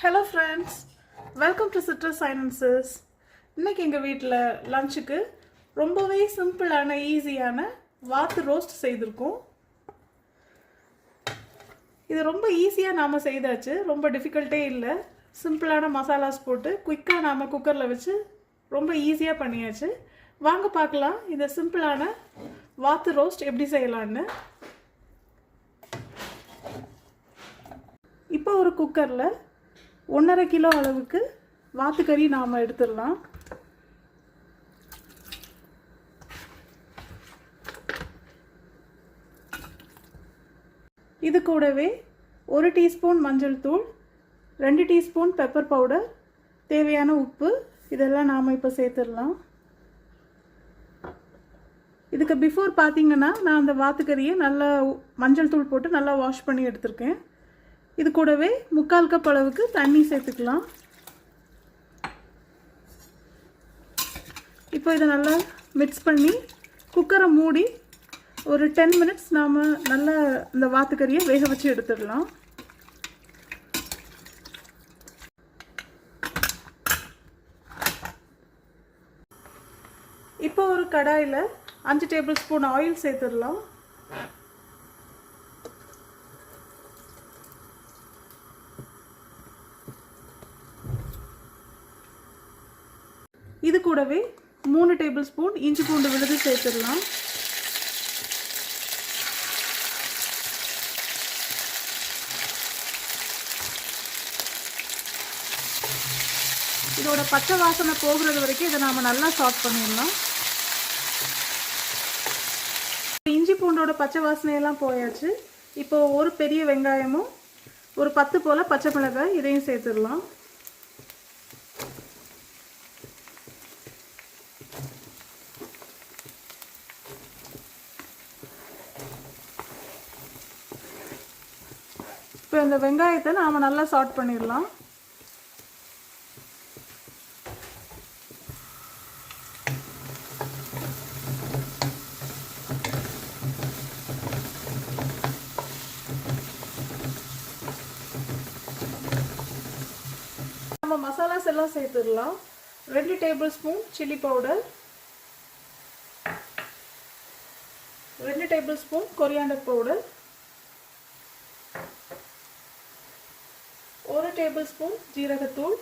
Hello friends, welcome to Citrus Sciences. இன்னைக்கு எங்க வீட்ல லஞ்சுக்கு ரொம்பவே சிம்பிளான ஈஸியான வாத்து ரோஸ்ட் செய்திருக்கோம். இது ரொம்ப ஈஸியா நாம செய்தாச்சு. ரொம்ப டிஃபிகல்ட்டே இல்ல. சிம்பிளான மசாலாஸ் போட்டு குயிக்கா நாம குக்கர்ல வச்சு ரொம்ப ஈஸியா பண்ணியாச்சு. வாங்க பார்க்கலாம் இந்த சிம்பிளான வாத்து ரோஸ்ட் எப்படி செய்யலாம்னு. இப்போ ஒரு குக்கர்ல 1.5 கிலோ அளவுக்கு வாத்துக்கறி நாம எடுத்துடலாம். இது கூடவே 1 டீஸ்பூன் மஞ்சள் தூள், 2 டீஸ்பூன் பெப்பர் பவுடர், தேவையான உப்பு இதெல்லாம் நாம இப்போ சேர்த்துடலாம். இதுக்கு பிஃபோர் பார்த்தீங்கன்னா நான் அந்த வாத்துக்கறியை நல்லா மஞ்சள் தூள் போட்டு நல்லா வாஷ் பண்ணி எடுத்திருக்கேன். இது கூடவே 3/4 கப் அளவுக்கு தண்ணி சேர்த்துக்கலாம். இப்போ இதை நல்லா மிக்ஸ் பண்ணி குக்கரை மூடி ஒரு 10 மினிட்ஸ் நாம் நல்லா இந்த வாத்துக்கறியை வேக வச்சு எடுத்துடலாம். இப்போ ஒரு கடாயில் 5 டேபிள் ஸ்பூன் ஆயில் சேர்த்துடலாம். இது கூடவே 3 டேபிள் ஸ்பூன் இஞ்சி பூண்டு விழுது சேர்த்துடலாம். இதோட பச்சை வாசனை போகிறது வரைக்கும் இதை நாம நல்லா சாட் பண்ணிடலாம். இஞ்சி பூண்டோட பச்சை வாசனையெல்லாம் போயாச்சு. இப்போ ஒரு பெரிய வெங்காயமும் ஒரு 10 போல பச்சை மிளகாய் இதையும் சேர்த்துடலாம். இப்போ இந்த வெங்காயத்தை நாம நல்லா சாட் பண்ணிடலாம். நம்ம மசாலாஸ் எல்லாம் சேர்த்துடலாம். 2 table spoon chilli powder, 2 table spoon coriander powder, 1 table spoon ஜீரகத்தூள்,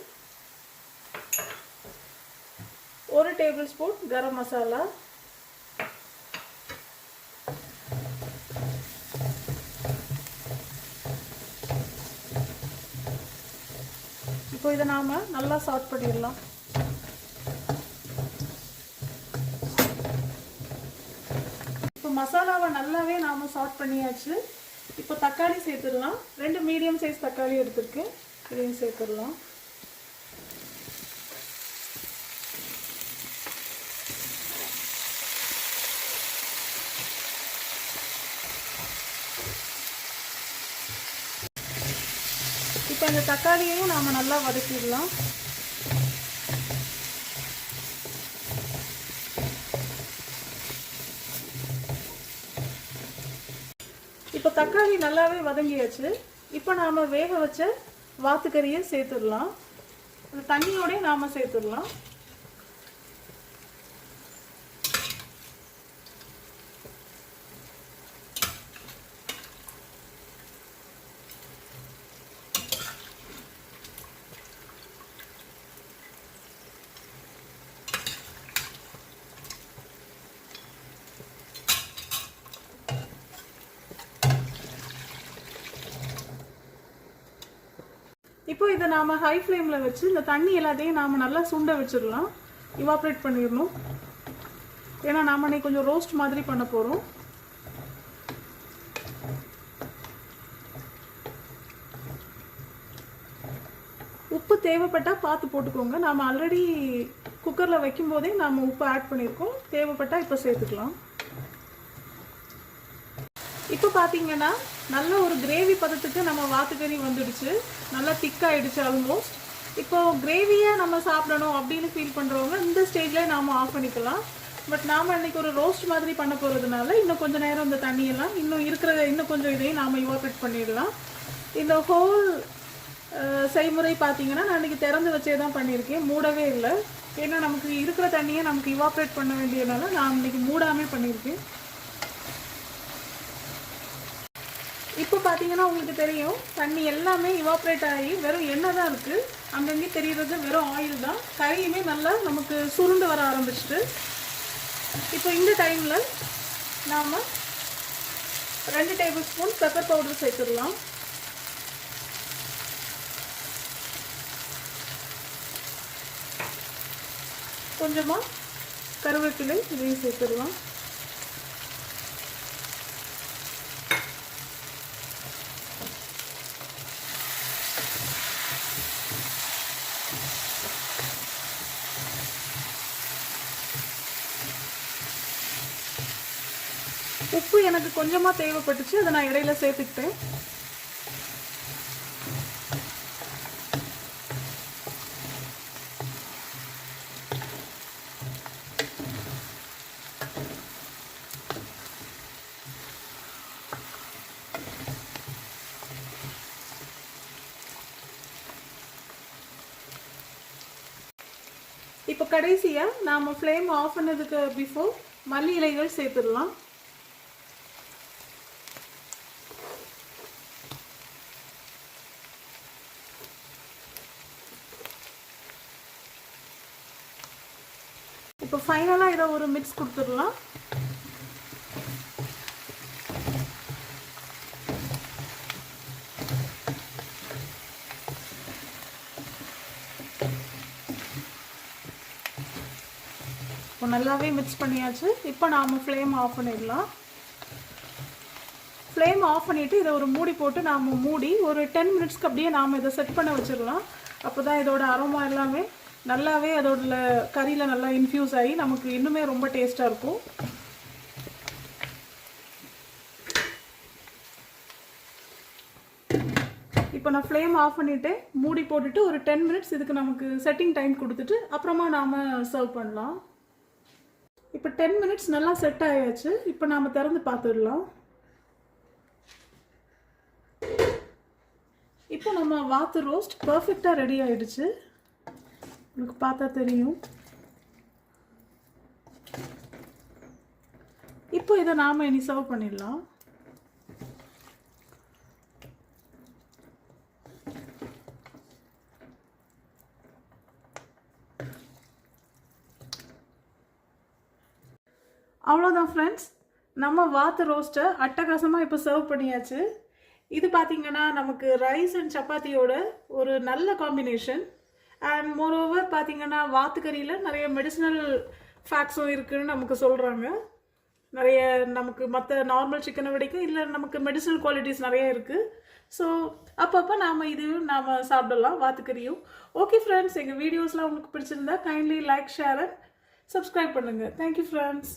1 டேபிள் ஸ்பூன் கரம் மசாலா, இப்போ இதை நாம நல்லா சாட் பண்ணிடலாம். இப்போ மசாலாவை நல்லாவே நாம சாட் பண்ணியாச்சு. இப்போ தக்காளி சேர்த்துடலாம். 2 மீடியம் சைஸ் தக்காளி எடுத்துருக்கேன். இதையும் சேர்த்துடலாம். இப்போ இந்த தக்காளியையும் நாம நல்லா வதக்கிடலாம். இப்போ தக்காளி நல்லாவே வதங்கியாச்சு. இப்போ நாம வேக வச்ச வாத்துக்கறியை சேர்த்துடலாம். அந்த தண்ணியோட நாம சேர்த்துடலாம். இப்போ இதை நாம ஹை ஃப்ளேம்ல வச்சு இந்த தண்ணி எல்லாத்தையும் நாம நல்லா சுண்ட வச்சிடலாம். இவாப்ரேட் பண்ணிடணும். ஏன்னா நாம இன்னைக்கு கொஞ்சம் ரோஸ்ட் மாதிரி பண்ண போறோம். உப்பு தேவைப்பட்டா பார்த்து போட்டுக்கோங்க. நாம ஆல்ரெடி குக்கர்ல வைக்கும் போதே நாம உப்பு ஆட் பண்ணியிருக்கோம். தேவைப்பட்டா இப்போ சேர்த்துக்கலாம். இப்போ பார்த்தீங்கன்னா நல்ல ஒரு கிரேவி பதத்துக்கு நம்ம வாத்துக்கறி வந்துடுச்சு. நல்லா திக்காயிடுச்சு ஆல்மோஸ்ட். இப்போ கிரேவியாக நம்ம சாப்பிடணும் அப்படின்னு ஃபீல் பண்ணுறவங்க இந்த ஸ்டேஜில் நாம் ஆஃப் பண்ணிக்கலாம். பட் நாம் இன்னைக்கு ஒரு ரோஸ்ட் மாதிரி பண்ண போகிறதுனால இன்னும் கொஞ்சம் நேரம் இந்த தண்ணியெல்லாம் இன்னும் கொஞ்சம் இதையும் நாம் இவாப்ரேட் பண்ணிடலாம். இந்த ஹோல் செய்முறை பார்த்தீங்கன்னா நான் இன்றைக்கி திறந்து வச்சே தான் பண்ணியிருக்கேன், மூடவே இல்லை. ஏன்னா நமக்கு இருக்கிற தண்ணியை நமக்கு இவாப்ரேட் பண்ண வேண்டியதுனால நான் இன்றைக்கி மூடாமல் பண்ணியிருக்கேன். இப்போ பார்த்தீங்கன்னா உங்களுக்கு தெரியும், தண்ணி எல்லாமே இவாப்ரேட் ஆகி வெறும் எண்ணெய் தான் இருக்குது. அங்கங்கே தெரிகிறது வெறும் ஆயில் தான். கறியுமே நல்லா நமக்கு சுருண்டு வர ஆரம்பிச்சிட்டு, இப்போ இந்த டைமில் நாம் 2 டேபிள் ஸ்பூன் பெப்பர் பவுடர் சேர்த்துடலாம். கொஞ்சமாக கருவேப்பிலை இதையும் சேர்த்துடலாம். உப்பு எனக்கு கொஞ்சமாக தேவைப்பட்டுச்சு, அதை நான் இடையில சேர்த்துக்கிட்டேன். இப்போ கடைசியாக நாம் ஃப்ளேம் ஆஃப் பண்ணதுக்கு பிஃபோர் மல்லி இலைகள் சேர்த்துடலாம். இப்போ ஃபைனலாக இதை ஒரு மிக்ஸ் கொடுத்துடலாம். இப்போ நல்லாவே மிக்ஸ் பண்ணியாச்சு. இப்போ நாம் ஃப்ளேம் ஆஃப் பண்ணிடலாம். ஃப்ளேம் ஆஃப் பண்ணிவிட்டு இதை ஒரு மூடி போட்டு நாம் மூடி ஒரு 10 மினிட்ஸ்க்கு அப்படியே நாம் இதை செட் பண்ண வச்சிடலாம். அப்போ தான் இதோட அரோமா எல்லாமே நல்லாவே அதோட கறியில் நல்லா இன்ஃப்யூஸ் ஆகி நமக்கு இன்னுமே ரொம்ப டேஸ்ட்டாக இருக்கும். இப்போ நான் ஃப்ளேம் ஆஃப் பண்ணிவிட்டு மூடி போட்டுட்டு ஒரு 10 மினிட்ஸ் இதுக்கு நமக்கு செட்டிங் டைம் கொடுத்துட்டு அப்புறமா நாம் சர்வ் பண்ணலாம். இப்போ 10 மினிட்ஸ் நல்லா செட் ஆயாச்சு. இப்போ நாம் திறந்து பார்த்துடலாம். இப்போ நம்ம வாத்து ரோஸ்ட் பர்ஃபெக்டாக ரெடி ஆகிடுச்சு. உங்களுக்கு பார்த்தா தெரியும். இப்போ இதை நாம் இனி சர்வ் பண்ணிடலாம். அவ்வளோதான் ஃப்ரெண்ட்ஸ், நம்ம வாத்து ரோஸ்ட்டை அட்டகாசமாக இப்போ சர்வ் பண்ணியாச்சு. இது பார்த்திங்கன்னா நமக்கு ரைஸ் அண்ட் சப்பாத்தியோட ஒரு நல்ல காம்பினேஷன். அண்ட் மோரோவர் பார்த்திங்கன்னா வாத்துக்கறியில் நிறைய மெடிசினல் ஃபேக்ட்ஸும் இருக்குதுன்னு நமக்கு சொல்கிறாங்க. நிறைய நமக்கு மற்ற நார்மல் சிக்கனை விடைக்கும் இல்லை நமக்கு மெடிசினல் குவாலிட்டிஸ் நிறைய இருக்குது. ஸோ அப்பப்போ நாம் சாப்பிடலாம் வாத்துக்கறியும். ஓகே ஃப்ரெண்ட்ஸ், எங்கள் வீடியோஸ்லாம் உங்களுக்கு பிடிச்சிருந்தா kindly like, share and subscribe பண்ணுங்கள். Thank you friends.